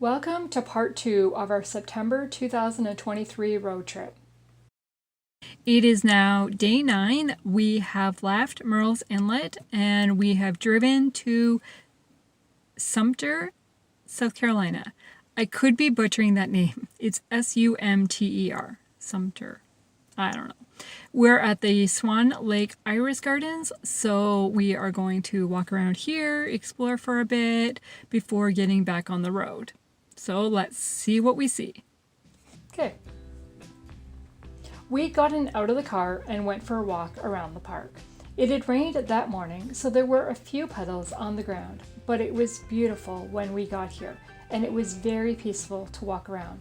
Welcome to part 2 of our September 2023 road trip. It is now day 9. We have left Murrells Inlet and we have driven to Sumter, South Carolina. I could be butchering that name. It's S-U-M-T-E-R. Sumter. I don't know. We're at the Swan Lake Iris Gardens, so we are going to walk around here, explore for a bit before getting back on the road. So let's see what we see. Okay. We got out of the car and went for a walk around the park. It had rained that morning, so there were a few puddles on the ground, but it was beautiful when we got here, and it was very peaceful to walk around.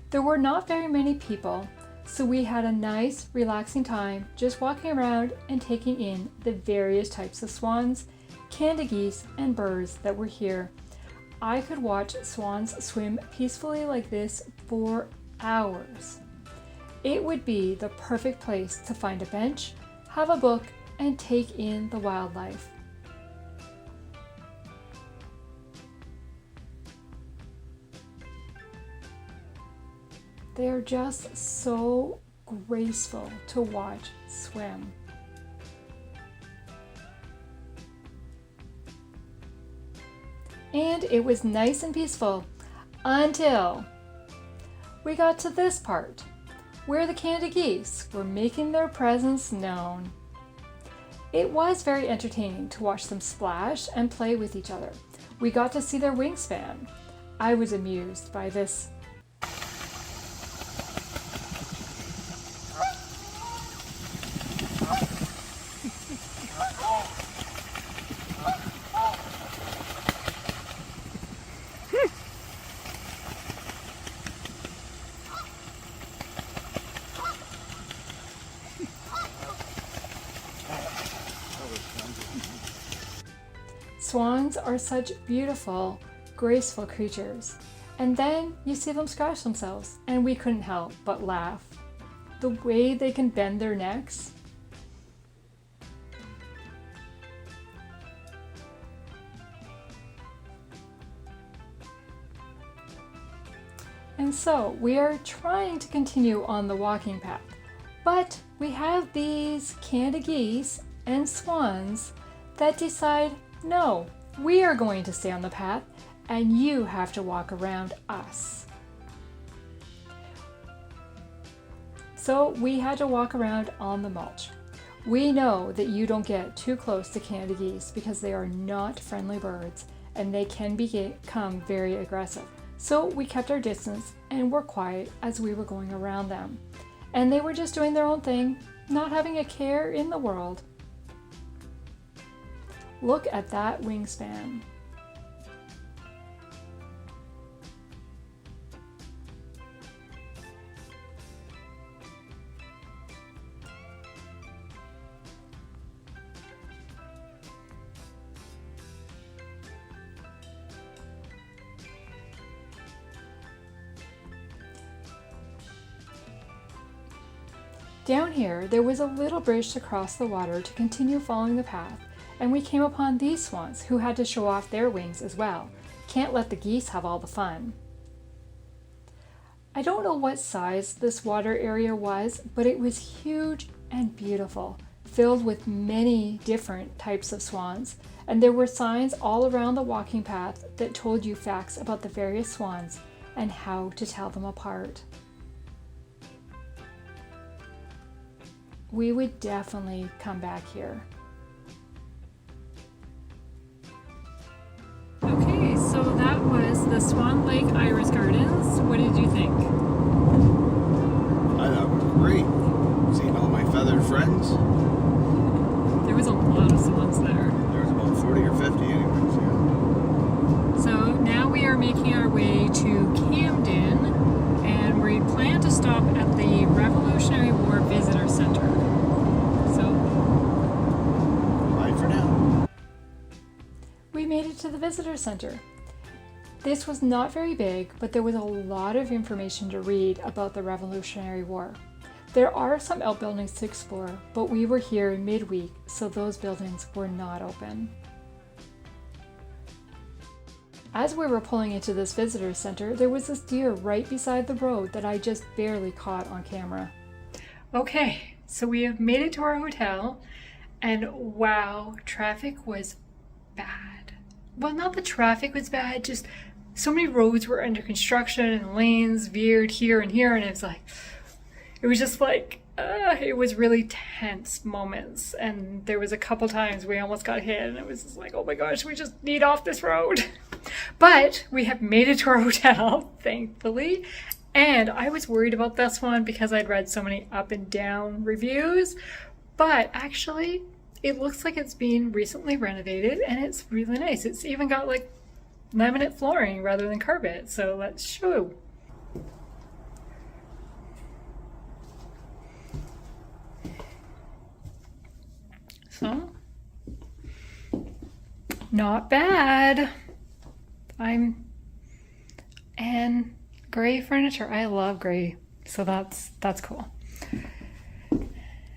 There were not very many people, so we had a nice, relaxing time just walking around and taking in the various types of swans, Canada geese, and birds that were here. I could watch swans swim peacefully like this for hours. It would be the perfect place to find a bench, have a book, and take in the wildlife. They are just so graceful to watch swim. And it was nice and peaceful until we got to this part, where the Canada geese were making their presence known. It was very entertaining to watch them splash and play with each other. We got to see their wingspan. I was amused by this. Swans are such beautiful, graceful creatures. And then you see them scratch themselves, and we couldn't help but laugh. The way they can bend their necks. And so we are trying to continue on the walking path, but we have these Canada geese and swans that decide, no, we are going to stay on the path and you have to walk around us. So we had to walk around on the mulch. We know that you don't get too close to Canada geese because they are not friendly birds and they can become very aggressive. So we kept our distance and were quiet as we were going around them. And they were just doing their own thing, not having a care in the world. Look at that wingspan. Down here, there was a little bridge to cross the water to continue following the path, and we came upon these swans who had to show off their wings as well. Can't let the geese have all the fun. I don't know what size this water area was, but it was huge and beautiful, filled with many different types of swans, and there were signs all around the walking path that told you facts about the various swans and how to tell them apart. We would definitely come back here. Okay, so that was the Swan Lake Iris Gardens. What did you think? I thought it was great. Seeing all my feathered friends. There was a lot of swans there. There was about 40 or 50 anyways, yeah. So now we are making our way to Camden, and we plan to stop at the Revolutionary War Visitor Center. So, Bye for now. we made it to the Visitor Center. This was not very big, but there was a lot of information to read about the Revolutionary War. There are some outbuildings to explore, but we were here midweek, so those buildings were not open. As we were pulling into this visitor center, there was this deer right beside the road that I just barely caught on camera. Okay, so we have made it to our hotel, and wow, traffic was bad. Well, not the traffic was bad, just so many roads were under construction and lanes veered here and here, and it was just like, it was really tense moments, and there was a couple times we almost got hit, and it was just like, oh my gosh, we just need off this road. But we have made it to our hotel, thankfully, and I was worried about this one because I'd read so many up and down reviews, but actually it looks like it's been recently renovated, and it's really nice. It's even got like laminate flooring rather than carpet, so let's show. So, not bad. And gray furniture. I love gray, so that's cool.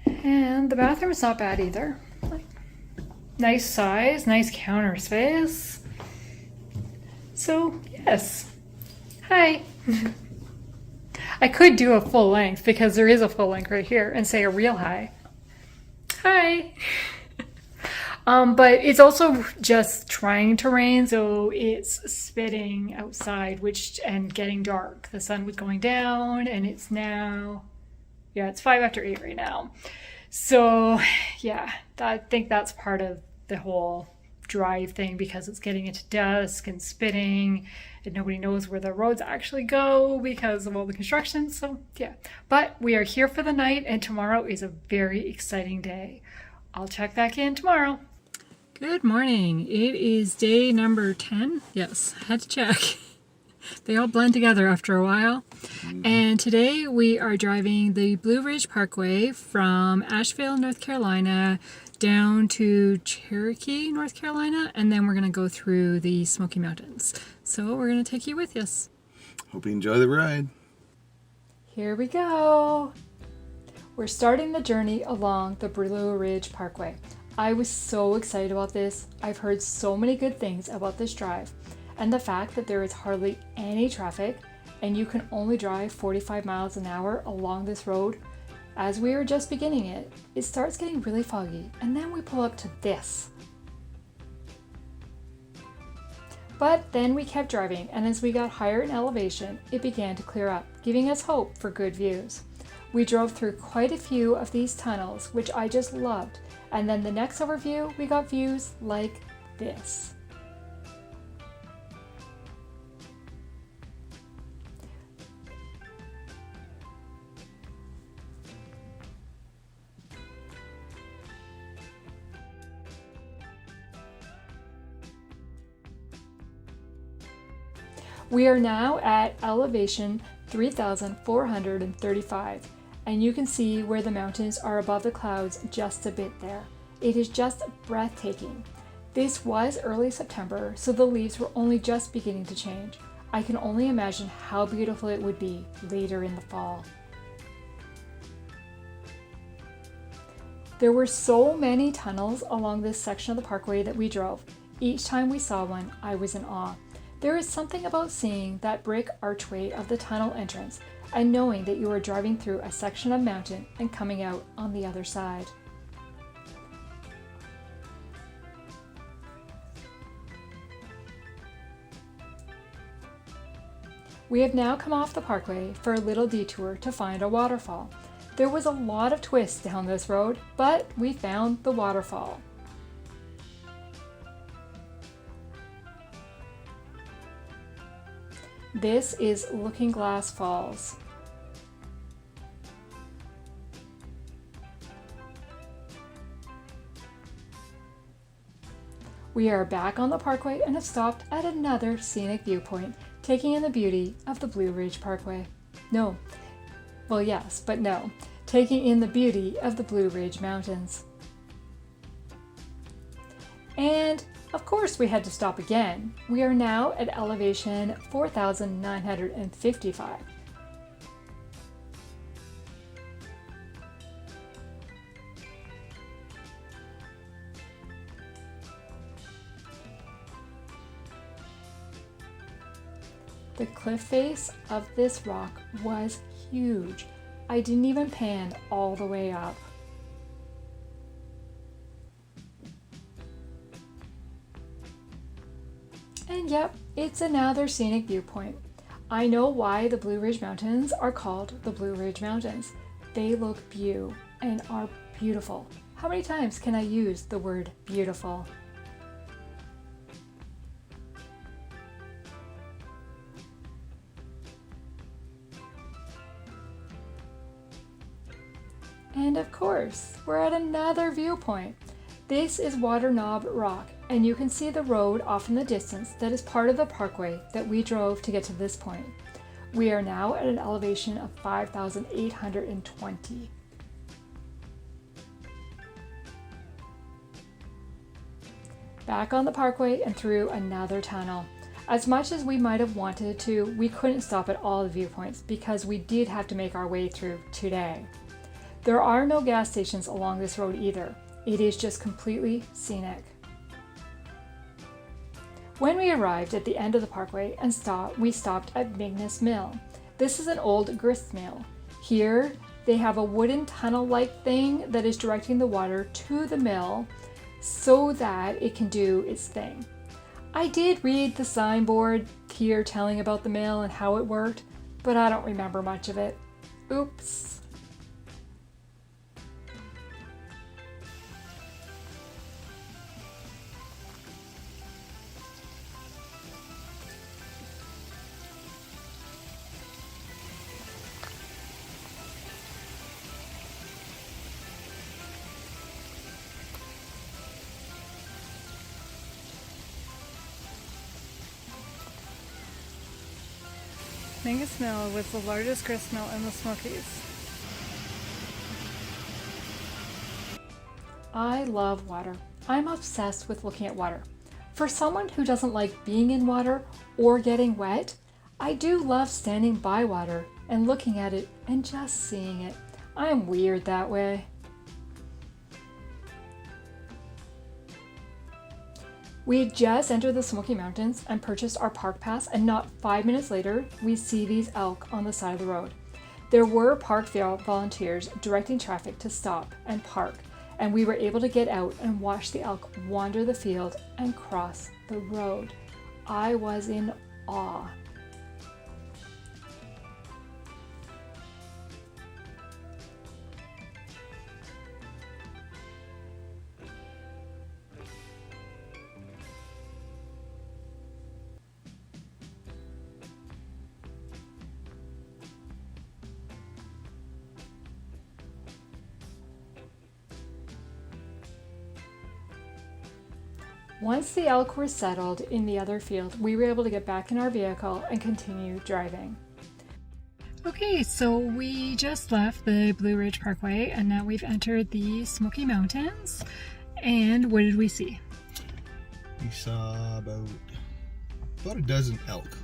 And the bathroom's not bad either. Like, nice size, nice counter space. So yes, hi. I could do a full length because there is a full length right here and say a real hi. Hi. But it's also just trying to rain, so it's spitting outside, and getting dark. The sun was going down, and it's now, it's 5 after 8 right now. So yeah, I think that's part of the whole drive thing, because it's getting into dusk and spitting, and nobody knows where the roads actually go because of all the construction. So yeah, but we are here for the night, and tomorrow is a very exciting day. I'll check back in tomorrow. Good morning. It is day number 10. Yes, had to check. They all blend together after a while. And today we are driving the Blue Ridge Parkway from Asheville, North Carolina, down to Cherokee, North Carolina, and then we're going to go through the Smoky Mountains. So we're going to take you with us. Hope you enjoy the ride. Here we go. We're starting the journey along the Blue Ridge Parkway. I was so excited about this. I've heard so many good things about this drive, and the fact that there is hardly any traffic and you can only drive 45 miles an hour along this road. As we are just beginning it, it starts getting really foggy, and then we pull up to this. But then we kept driving, and as we got higher in elevation, it began to clear up, giving us hope for good views. We drove through quite a few of these tunnels, which I just loved, and then the next overview, we got views like this. We are now at elevation 3,435, and you can see where the mountains are above the clouds just a bit there. It is just breathtaking. This was early September, so the leaves were only just beginning to change. I can only imagine how beautiful it would be later in the fall. There were so many tunnels along this section of the parkway that we drove. Each time we saw one, I was in awe. There is something about seeing that brick archway of the tunnel entrance and knowing that you are driving through a section of mountain and coming out on the other side. We have now come off the parkway for a little detour to find a waterfall. There was a lot of twists down this road, but we found the waterfall. This is Looking Glass Falls. We are back on the parkway and have stopped at another scenic viewpoint, taking in the beauty of the Blue Ridge Parkway. No. Well, yes, but no. Taking in the beauty of the Blue Ridge Mountains. And of course we had to stop again. We are now at elevation 4,955. The cliff face of this rock was huge. I didn't even pan all the way up. And yep, it's another scenic viewpoint. I know why the Blue Ridge Mountains are called the Blue Ridge Mountains. They look and are beautiful. How many times can I use the word beautiful? And of course, we're at another viewpoint. This is Water Knob Rock, and you can see the road off in the distance that is part of the parkway that we drove to get to this point. We are now at an elevation of 5,820. Back on the parkway and through another tunnel. As much as we might have wanted to, we couldn't stop at all the viewpoints because we did have to make our way through today. There are no gas stations along this road either. It is just completely scenic. When we arrived at the end of the parkway and we stopped at Mignus Mill. This is an old grist mill. Here they have a wooden tunnel-like thing that is directing the water to the mill so that it can do its thing. I did read the signboard here telling about the mill and how it worked, but I don't remember much of it. Oops. Mignus Mill was the largest grist mill in the Smokies. I love water. I'm obsessed with looking at water. For someone who doesn't like being in water or getting wet, I do love standing by water and looking at it and just seeing it. I'm weird that way. We had just entered the Smoky Mountains and purchased our park pass, and not 5 minutes later, we see these elk on the side of the road. There were park volunteers directing traffic to stop and park, and we were able to get out and watch the elk wander the field and cross the road. I was in awe. Once the elk were settled in the other field, we were able to get back in our vehicle and continue driving. Okay, so we just left the Blue Ridge Parkway and now we've entered the Smoky Mountains. And what did we see? We saw about a dozen elk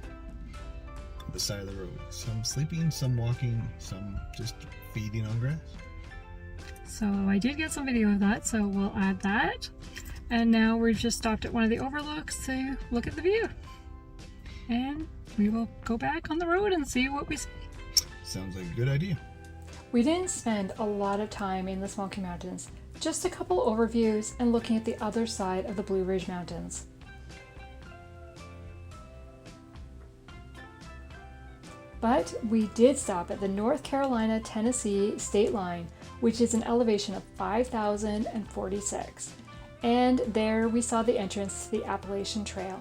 on the side of the road. Some sleeping, some walking, some just feeding on grass. So I did get some video of that, so we'll add that. And now we've just stopped at one of the overlooks to look at the view. And we will go back on the road and see what we see. Sounds like a good idea. We didn't spend a lot of time in the Smoky Mountains, just a couple overviews and looking at the other side of the Blue Ridge Mountains. But we did stop at the North Carolina-Tennessee state line, which is an elevation of 5,046. And there we saw the entrance to the Appalachian Trail.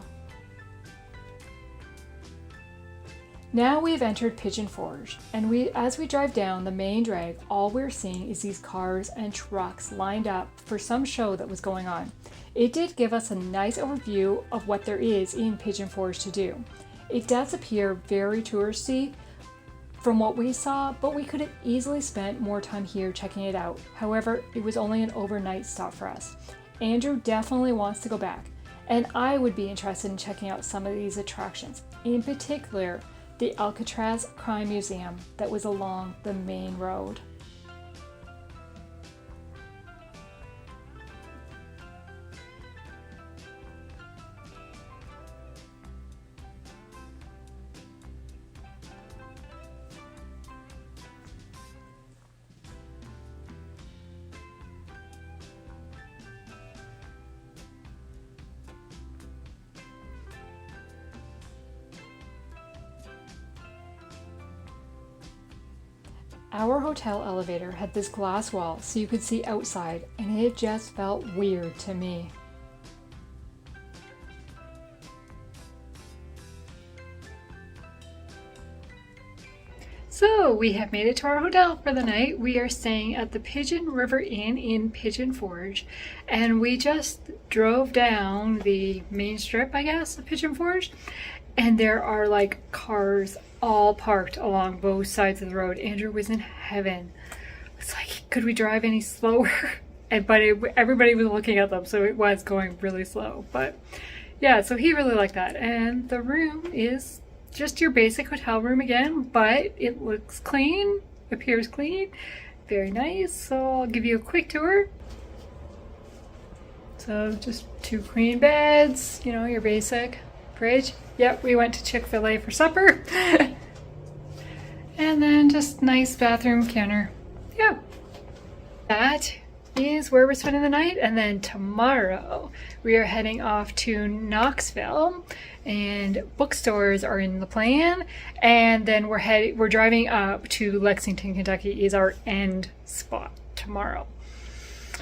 Now we've entered Pigeon Forge, and as we drive down the main drag, all we're seeing is these cars and trucks lined up for some show that was going on. It did give us a nice overview of what there is in Pigeon Forge to do. It does appear very touristy from what we saw, but we could have easily spent more time here checking it out. However, it was only an overnight stop for us. Andrew definitely wants to go back, and I would be interested in checking out some of these attractions, in particular the Alcatraz Crime Museum that was along the main road. Our hotel elevator had this glass wall so you could see outside, and it just felt weird to me. So we have made it to our hotel for the night. We are staying at the Pigeon River Inn in Pigeon Forge, and we just drove down the main strip, I guess, of Pigeon Forge, and there are like cars all parked along both sides of the road. Andrew was in heaven. It's like, could we drive any slower? Everybody was looking at them, so it was going really slow. But yeah, so he really liked that. And the room is just your basic hotel room again, but it looks clean, appears clean, very nice. So I'll give you a quick tour. So just 2 queen beds, you know, your basic fridge. Yep, we went to Chick-fil-A for supper. And then just nice bathroom counter. Yeah. That is where we're spending the night, and then tomorrow we are heading off to Knoxville, and bookstores are in the plan, and then we're driving up to Lexington, Kentucky is our end spot tomorrow.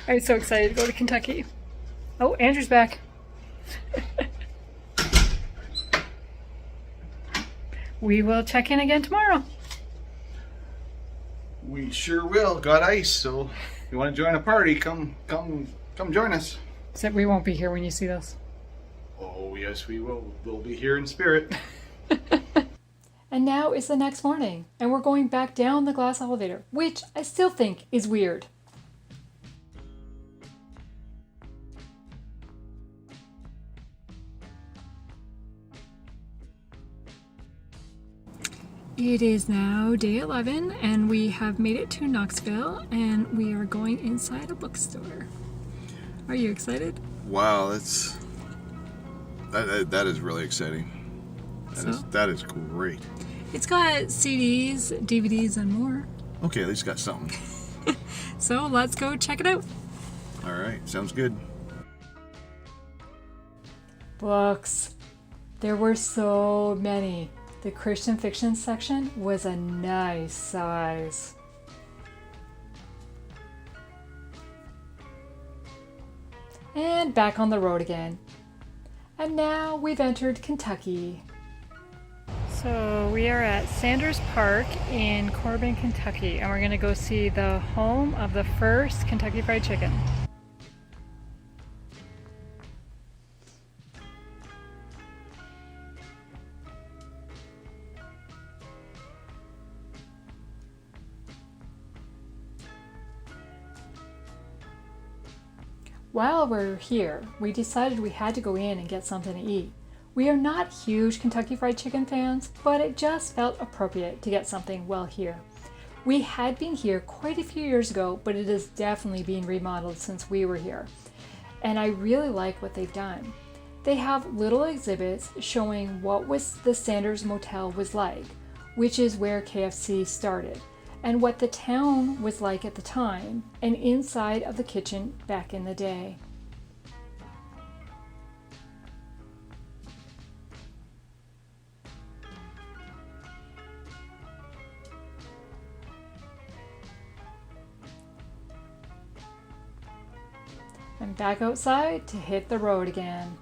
I'm so excited to go to Kentucky. Oh, Andrew's back. We will check in again tomorrow. We sure will. Got ice, so if you want to join a party, come join us. Except we won't be here when you see this. Oh, yes, we will. We'll be here in spirit. And now is the next morning, and we're going back down the glass elevator, which I still think is weird. It is now day 11, and we have made it to Knoxville, and we are going inside a bookstore. Are you excited? Wow, that is really exciting. That is great. It's got CDs, DVDs, and more. Okay, at least got something. So let's go check it out. All right, sounds good. Books. There were so many. The Christian fiction section was a nice size. And back on the road again. And now we've entered Kentucky. So we are at Sanders Park in Corbin, Kentucky, and we're going to go see the home of the first Kentucky Fried Chicken. While we're here, we decided we had to go in and get something to eat. We are not huge Kentucky Fried Chicken fans, but it just felt appropriate to get something well here. We had been here quite a few years ago, but it has definitely been remodeled since we were here. And I really like what they've done. They have little exhibits showing what the Sanders Motel was like, which is where KFC started, and what the town was like at the time, and inside of the kitchen back in the day. And back outside to hit the road again.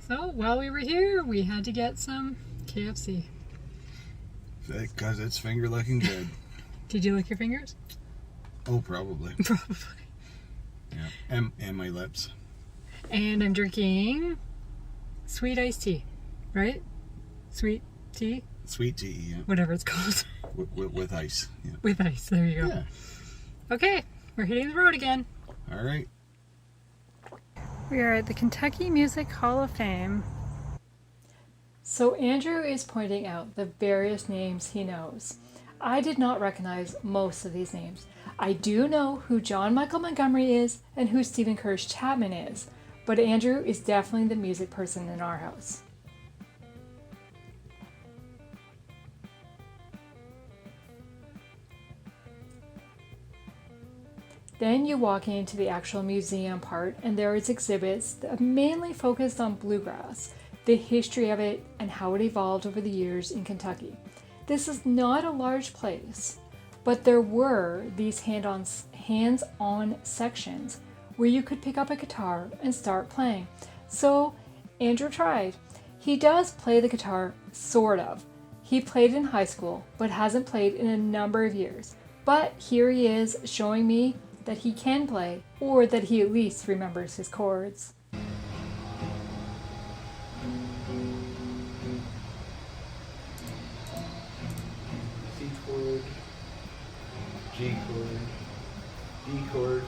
So while we were here, we had to get some KFC. Because it's finger looking good. Did you lick your fingers? Oh, probably. Probably. Yeah, and my lips. And I'm drinking sweet iced tea, right? Sweet tea? Sweet tea, yeah. Whatever it's called. With ice. Yeah. With ice, there you go. Yeah. Okay, we're hitting the road again. All right. We are at the Kentucky Music Hall of Fame. So Andrew is pointing out the various names he knows. I did not recognize most of these names. I do know who John Michael Montgomery is and who Stephen Kirsch Chapman is, but Andrew is definitely the music person in our house. Then you walk into the actual museum part, and there is exhibits that are mainly focused on bluegrass. the history of it, and how it evolved over the years in Kentucky. This is not a large place, but there were these hands-on sections where you could pick up a guitar and start playing. So Andrew tried. He does play the guitar, sort of. He played in high school, but hasn't played in a number of years. But here he is showing me that he can play, or that he at least remembers his chords. C chord, G chord, D chord.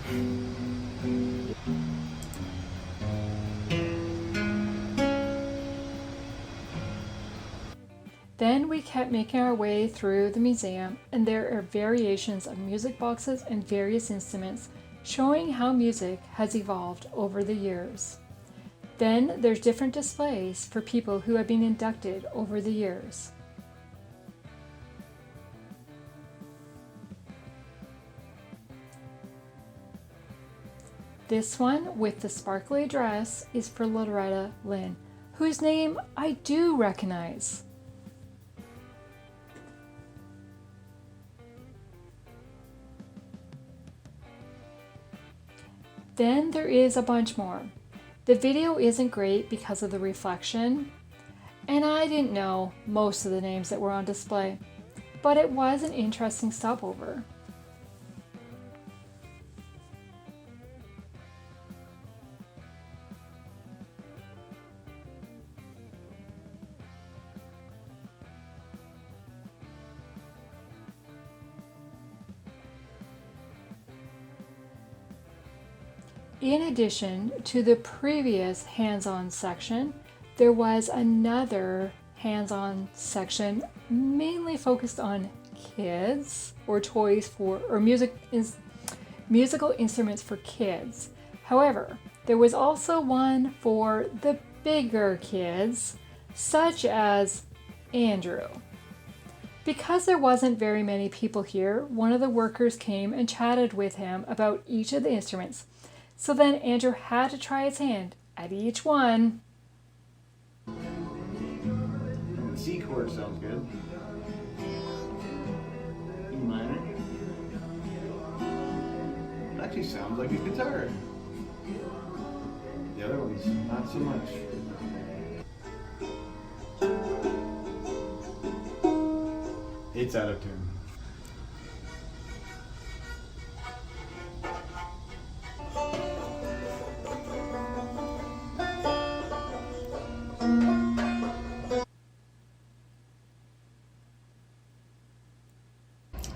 Then we kept making our way through the museum, and there are variations of music boxes and various instruments showing how music has evolved over the years. Then there's different displays for people who have been inducted over the years. This one with the sparkly dress is for Loretta Lynn, whose name I do recognize. Then there is a bunch more. The video isn't great because of the reflection, and I didn't know most of the names that were on display, but it was an interesting stopover. In addition to the previous hands-on section, there was another hands-on section mainly focused on kids, or toys for, or musical instruments for kids. However, there was also one for the bigger kids, such as Andrew. Because there wasn't very many people here, one of the workers came and chatted with him about each of the instruments. So then Andrew had to try his hand at each one. The C chord sounds good. E minor. It actually sounds like a guitar. The other ones, not so much. It's out of tune.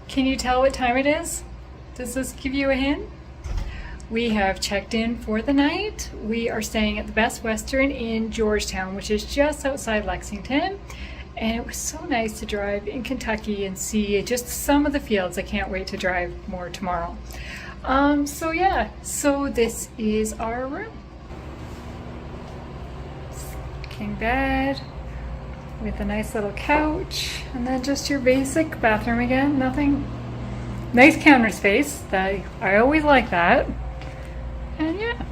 Can you tell what time it is? Does this give you a hint? We have checked in for the night. We are staying at the Best Western in Georgetown, which is just outside Lexington. And it was so nice to drive in Kentucky and see just some of the fields. I can't wait to drive more tomorrow. So this is our room. King bed with a nice little couch, and then just your basic bathroom again. Nothing. Nice counter space. I always like that. And yeah.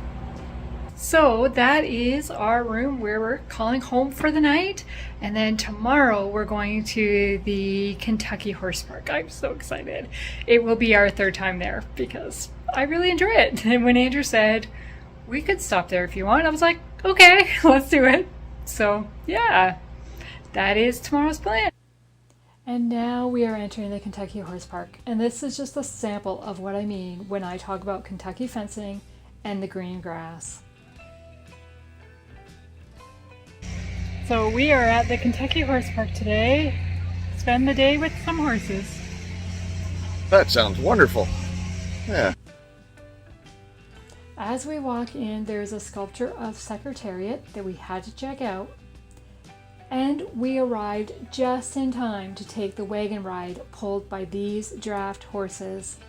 So that is our room where we're calling home for the night. And then tomorrow we're going to the Kentucky Horse Park. I'm so excited. It will be our third time there because I really enjoy it. And when Andrew said we could stop there if you want, I was like, okay, let's do it. So yeah, that is tomorrow's plan. And now we are entering the Kentucky Horse Park. And this is just a sample of what I mean when I talk about Kentucky fencing and the green grass. So we are at the Kentucky Horse Park today. Spend the day with some horses. That sounds wonderful. Yeah. As we walk in, there's a sculpture of Secretariat that we had to check out. And we arrived just in time to take the wagon ride pulled by these draft horses.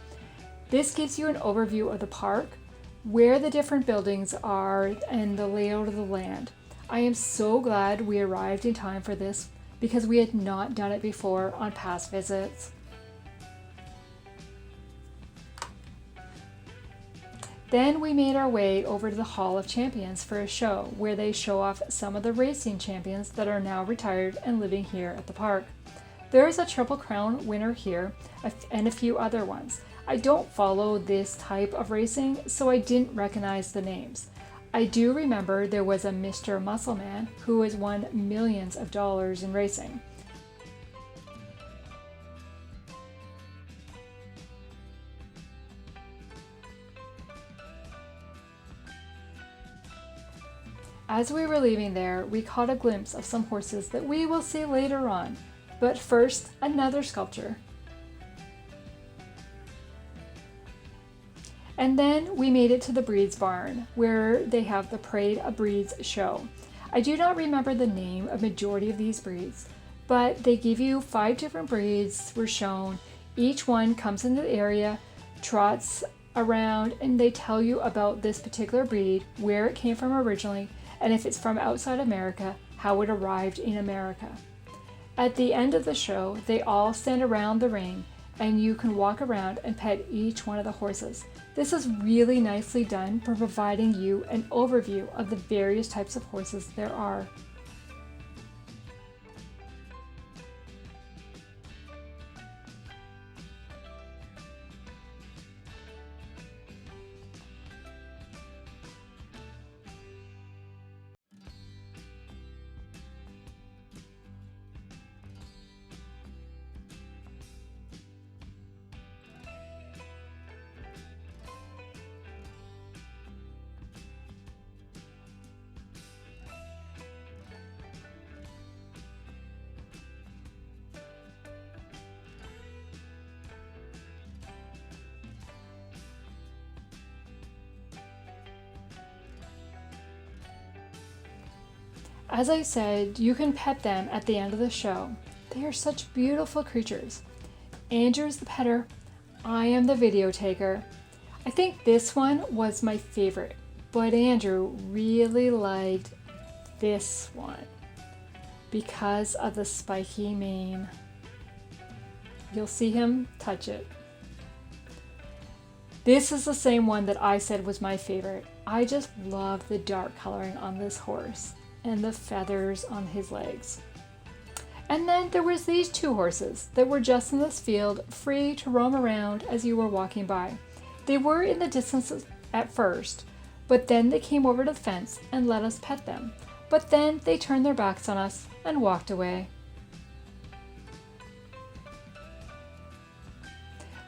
This gives you an overview of the park, where the different buildings are, and the layout of the land. I am so glad we arrived in time for this because we had not done it before on past visits. Then we made our way over to the Hall of Champions for a show where they show off some of the racing champions that are now retired and living here at the park. There is a Triple Crown winner here and a few other ones. I don't follow this type of racing, so I didn't recognize the names. I do remember there was a Mr. Muscleman who has won millions of dollars in racing. As we were leaving there, we caught a glimpse of some horses that we will see later on. But first, another sculpture. And then we made it to the Breeds Barn, where they have the Parade of Breeds show. I do not remember the name of majority of these breeds, but they give you 5 different breeds were shown. Each one comes into the area, trots around, and they tell you about this particular breed, where it came from originally, and if it's from outside America, how it arrived in America. At the end of the show, they all stand around the ring and you can walk around and pet each one of the horses. This is really nicely done for providing you an overview of the various types of horses there are. As I said, you can pet them at the end of the show. They are such beautiful creatures. Andrew is the petter. I am the video taker. I think this one was my favorite, but Andrew really liked this one because of the spiky mane. You'll see him touch it. This is the same one that I said was my favorite. I just love the dark coloring on this horse and the feathers on his legs. And then there was these 2 horses that were just in this field, free to roam around as you were walking by. They were in the distance at first, but then they came over to the fence and let us pet them. But then they turned their backs on us and walked away.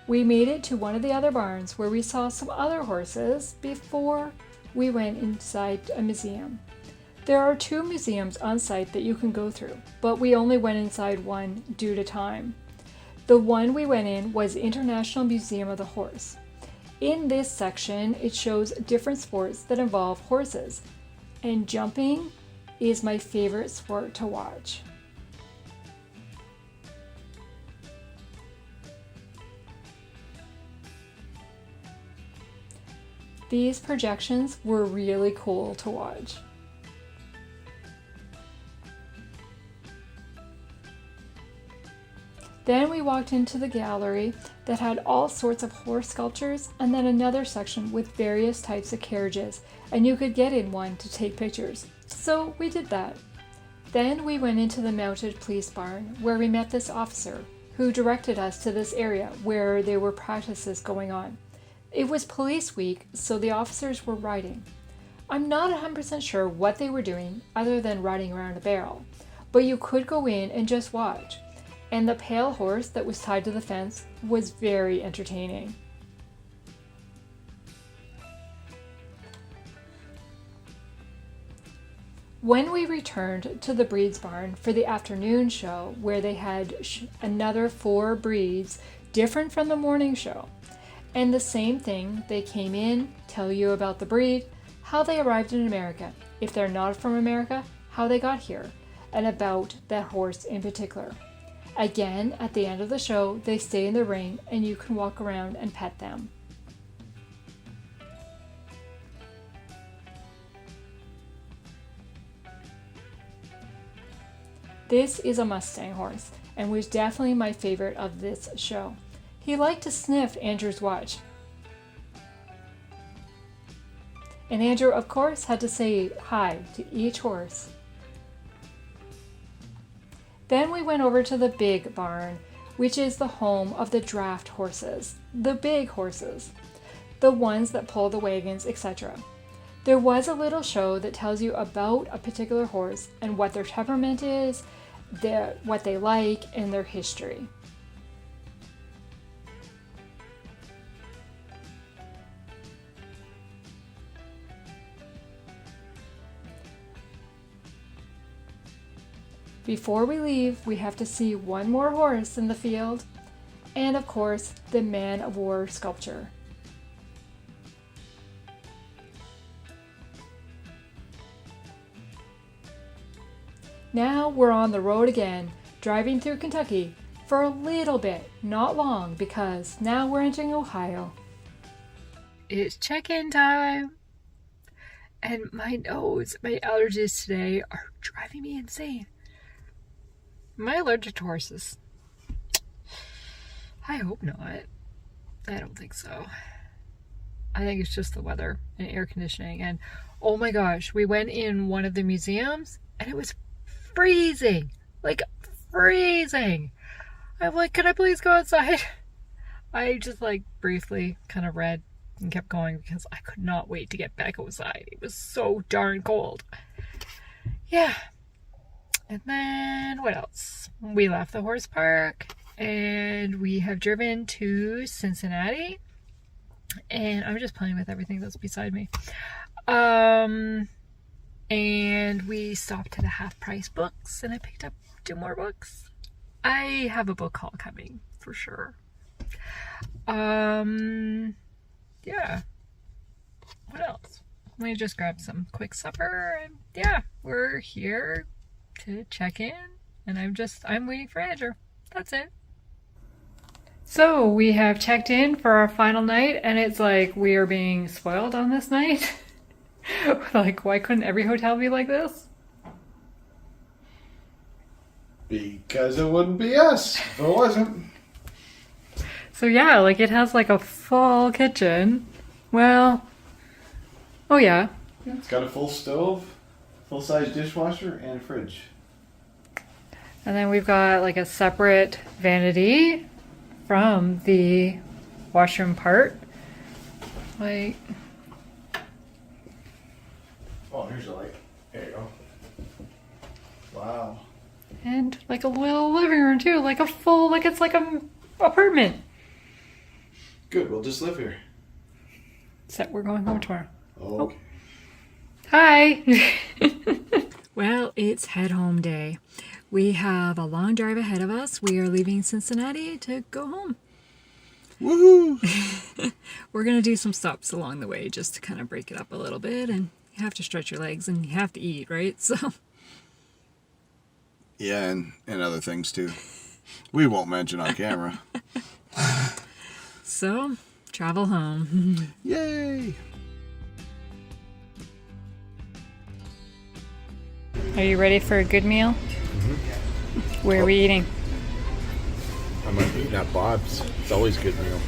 We made it to one of the other barns where we saw some other horses before we went inside a museum. There are 2 museums on site that you can go through, but we only went inside one due to time. The one we went in was International Museum of the Horse. In this section, it shows different sports that involve horses, and jumping is my favorite sport to watch. These projections were really cool to watch. Then we walked into the gallery that had all sorts of horse sculptures, and then another section with various types of carriages, and you could get in one to take pictures. So we did that. Then we went into the mounted police barn where we met this officer who directed us to this area where there were practices going on. It was police week, so the officers were riding. I'm not 100% sure what they were doing other than riding around a barrel, but you could go in and just watch. And the pale horse that was tied to the fence was very entertaining. When we returned to the Breeds Barn for the afternoon show, where they had another 4 breeds, different from the morning show, and the same thing, they came in, tell you about the breed, how they arrived in America, if they're not from America, how they got here, and about that horse in particular. Again, at the end of the show, they stay in the ring and you can walk around and pet them. This is a Mustang horse and was definitely my favorite of this show. He liked to sniff Andrew's watch. And Andrew, of course, had to say hi to each horse. Then we went over to the big barn, which is the home of the draft horses, the big horses, the ones that pull the wagons, etc. There was a little show that tells you about a particular horse and what their temperament is, what they like, and their history. Before we leave, we have to see one more horse in the field, and of course, the Man of War sculpture. Now we're on the road again, driving through Kentucky for a little bit, not long, because now we're entering Ohio. It's check-in time, and my nose, my allergies today are driving me insane. Am I allergic to horses? I hope not. I don't think so. I think it's just the weather and air conditioning. And oh my gosh, we went in one of the museums and it was freezing. Like freezing. I'm like, can I please go outside? I just like briefly kind of read and kept going because I could not wait to get back outside. It was so darn cold. Yeah. And then what else? We left the horse park and we have driven to Cincinnati. And I'm just playing with everything that's beside me. And we stopped at a Half Price Books and I picked up 2 more books. I have a book haul coming for sure. Yeah. What else? We just grabbed some quick supper and yeah, we're here to check in and I'm waiting for Andrew. That's it. So we have checked in for our final night and it's like we are being spoiled on this night. Like, why couldn't every hotel be like this? Because it wouldn't be us if it wasn't. So yeah, like it has like a full kitchen. Well, oh yeah. It's got a full stove, full-size dishwasher, and a fridge. And then we've got like a separate vanity from the washroom part. Like, Oh, here's a light. There you go. Wow. and like a little living room too, like a full, like it's like a apartment. Good, we'll just live here. Except we're going home tomorrow. Oh, okay. Hi! Well, it's head home day. We have a long drive ahead of us. We are leaving Cincinnati to go home. Woohoo! We're going to do some stops along the way just to kind of break it up a little bit, and you have to stretch your legs and you have to eat, right? So Yeah, and other things too. We won't mention on camera. So, travel home. Yay! Are you ready for a good meal? Mm-hmm. Where are we eating? I'm eating at Bob's. It's always a good meal.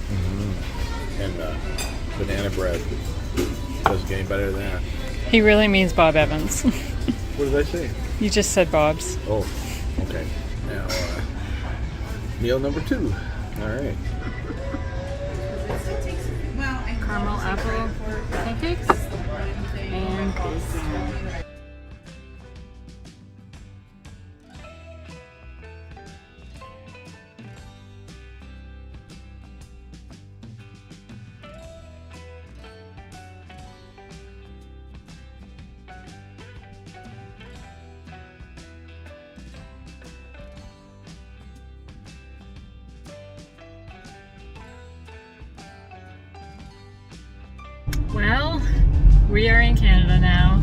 Mm-hmm. And banana bread. Doesn't get any better than that. He really means Bob Evans. What did I say? You just said Bob's. Oh, okay. Now, meal number 2. All right. Caramel apple pancakes and bacon. Well, we are in Canada now,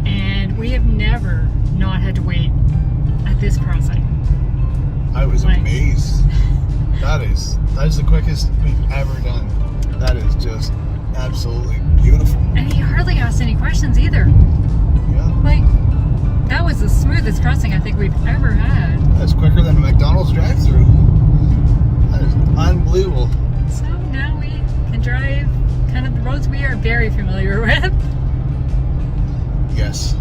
and we have never not had to wait at this crossing. I was Like- amazed. That is the quickest we've ever done. That is just absolutely beautiful. And he hardly asked any questions either. Yeah. Like, that was the smoothest crossing I think we've ever had. That's quicker than a McDonald's drive-thru. That is unbelievable. So now we can drive kind of roads we are very familiar with. Yes.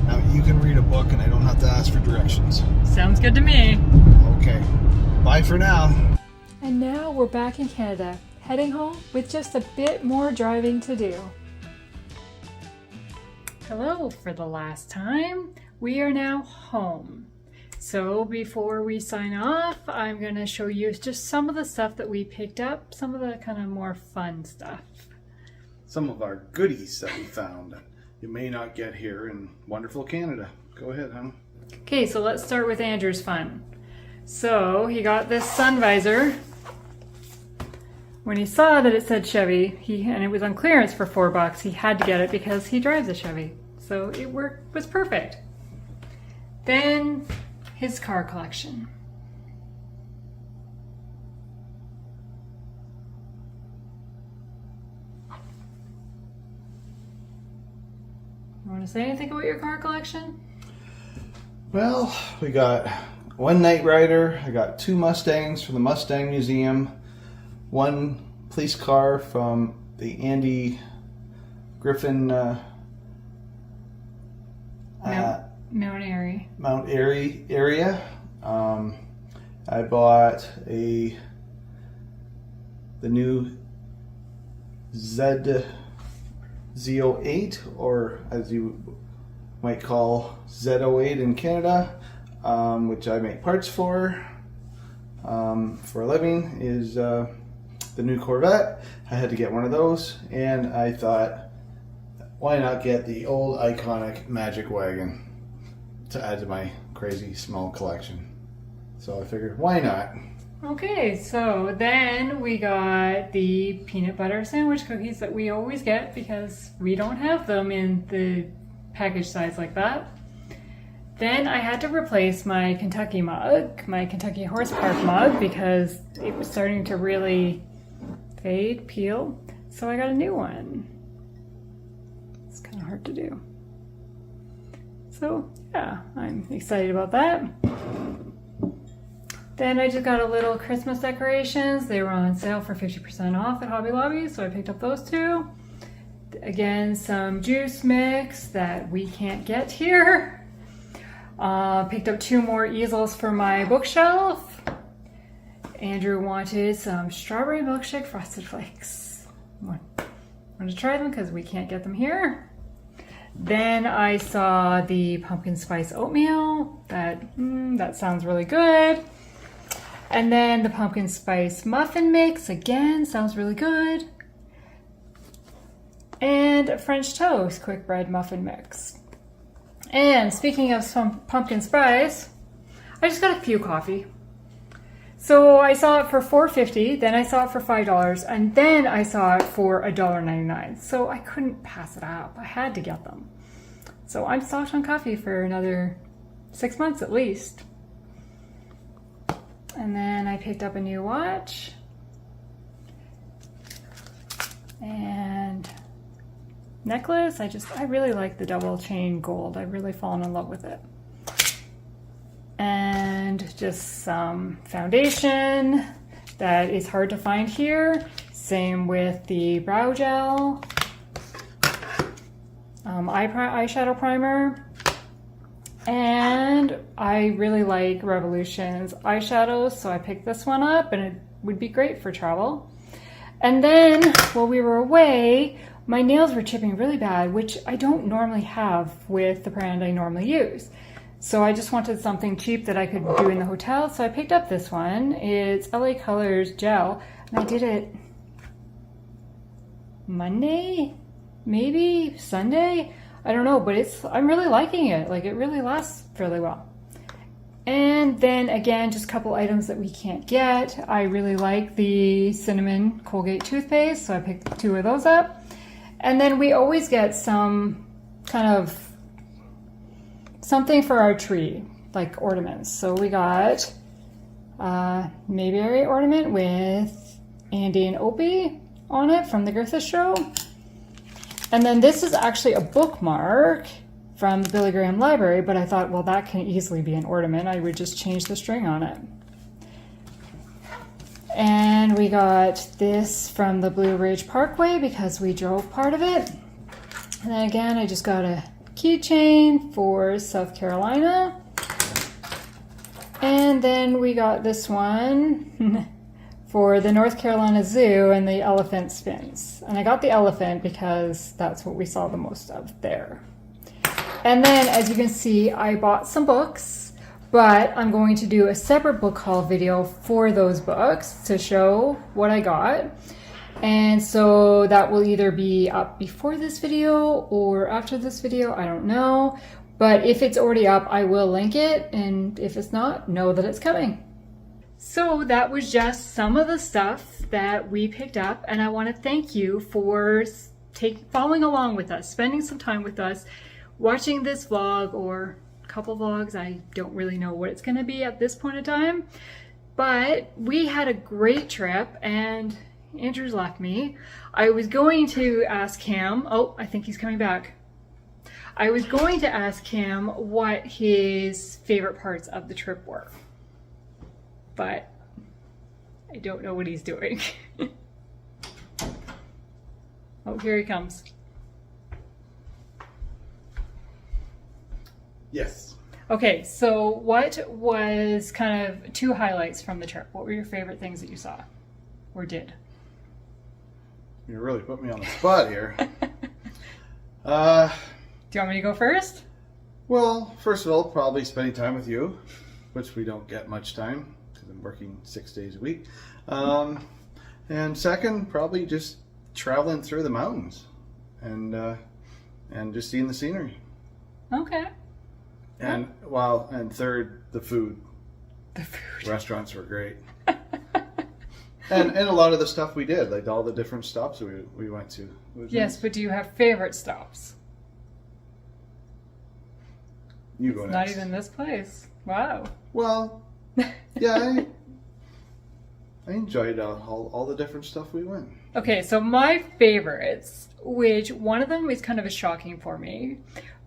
Now you can read a book and I don't have to ask for directions. Sounds good to me. Okay. Bye for now. And now we're back in Canada, heading home with just a bit more driving to do. Hello for the last time. We are now home. So before we sign off, I'm going to show you just some of the stuff that we picked up, some of the kind of more fun stuff. Some of our goodies that we found that you may not get here in wonderful Canada. Go ahead, hon. Okay, so let's start with Andrew's fun. So he got this sun visor. When he saw that it said Chevy, and it was on clearance for $4, he had to get it because he drives a Chevy. So it was perfect. Then his car collection. You want to say anything about your car collection? Well, we got one Knight Rider. I got 2 Mustangs from the Mustang Museum. 1 police car from the Andy Griffin Mount Airy. Mount Airy area. I bought the new Z08, or as you might call Z08 in Canada, which I make parts for a living, is the new Corvette. I had to get one of those, and I thought, why not get the old iconic Magic Wagon to add to my crazy small collection? So I figured, why not? Okay, so then we got the peanut butter sandwich cookies that we always get because we don't have them in the package size like that. Then I had to replace my Kentucky mug, my Kentucky Horse Park mug, because it was starting to really fade, peel. So I got a new one. It's kind of hard to do. So yeah, I'm excited about that. Then I just got a little Christmas decorations. They were on sale for 50% off at Hobby Lobby, so I picked up those 2. Again, some juice mix that we can't get here. Picked up 2 more easels for my bookshelf. Andrew wanted some strawberry milkshake frosted flakes. Want to try them because we can't get them here. Then I saw the pumpkin spice oatmeal. That sounds really good. And then the pumpkin spice muffin mix, again, sounds really good. And French toast quick bread muffin mix. And speaking of some pumpkin spice, I just got a Few coffee. So I saw it for $4.50, then I saw it for $5, and then I saw it for $1.99. So I couldn't pass it up. I had to get them. So I'm stocked on coffee for another 6 months at least. And then I picked up a new watch. And necklace. I really like the double chain gold. I've really fallen in love with it. And just some foundation that is hard to find here. Same with the brow gel. Eyeshadow primer. And I really like Revolution's eyeshadows, so I picked this one up, and it would be great for travel. And then while we were away, my nails were chipping really bad, which I don't normally have with the brand I normally use. So I just wanted something cheap that I could do in the hotel, so I picked up this one. It's LA Colors gel, and I did it Monday, maybe Sunday. I don't know, but I'm really liking it. Like, it really lasts fairly well. And then again, just a couple items that we can't get. I really like the cinnamon Colgate toothpaste, so I picked 2 of those up. And then we always get some kind of something for our tree, like ornaments. So we got Mayberry ornament with Andy and Opie on it from the Griffith Show. And then this is actually a bookmark from the Billy Graham Library, but I thought, well, that can easily be an ornament. I would just change the string on it. And we got this from the Blue Ridge Parkway because we drove part of it. And then again, I just got a keychain for South Carolina. And then we got this one for the North Carolina Zoo and the elephant spins. And I got the elephant because that's what we saw the most of there. And then, as you can see, I bought some books, but I'm going to do a separate book haul video for those books to show what I got. And so that will either be up before this video or after this video, I don't know. But if it's already up, I will link it, and if it's not, know that it's coming. So that was just some of the stuff that we picked up, and I want to thank you for following along with us, spending some time with us, watching this vlog or a couple vlogs. I don't really know what it's going to be at this point in time, but we had a great trip, and Andrew's left me. I was going to ask him, oh, I think he's coming back. I was going to ask him what his favorite parts of the trip were, but I don't know what he's doing. Oh, here he comes. Yes. Okay, so what was kind of 2 highlights from the trip? What were your favorite things that you saw or did? You really put me on the spot here. Do you want me to go first? Well, first of all, probably spending time with you, which we don't get much time because I'm working 6 days a week. And second, probably just traveling through the mountains and just seeing the scenery. Okay. And third, the food. The food. Restaurants were great. and a lot of the stuff we did, like all the different stops we went to. Yes, but do you have favorite stops? You go next. Not even this place. Wow. Well, yeah, I enjoyed all the different stuff we went. Okay, so my favorites, which one of them is kind of shocking for me,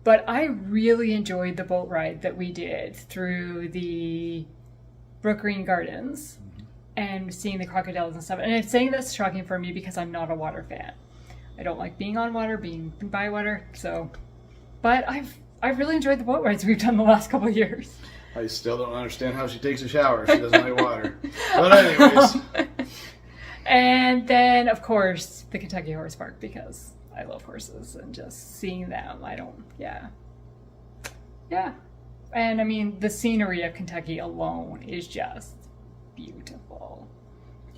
but I really enjoyed the boat ride that we did through the Brook Green Gardens and seeing the crocodiles and stuff. And I'm saying that's shocking for me because I'm not a water fan. I don't like being on water, being by water, so. But I've really enjoyed the boat rides we've done the last couple of years. I still don't understand how she takes a shower. She doesn't like water. But anyways. And then, of course, the Kentucky Horse Park, because I love horses and just seeing them. Yeah. And I mean, the scenery of Kentucky alone is just beautiful.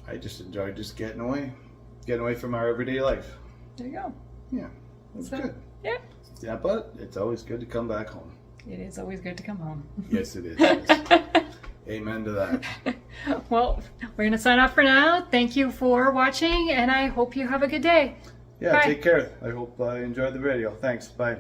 I just enjoyed just getting away from our everyday life. There you go. Yeah, it was good. Yeah. Yeah, but it's always good to come back home. It is always good to come home. Yes, it is. Amen to that. Well, we're going to sign off for now. Thank you for watching, and I hope you have a good day. Yeah, Bye. Take care. I hope I enjoyed the video. Thanks. Bye.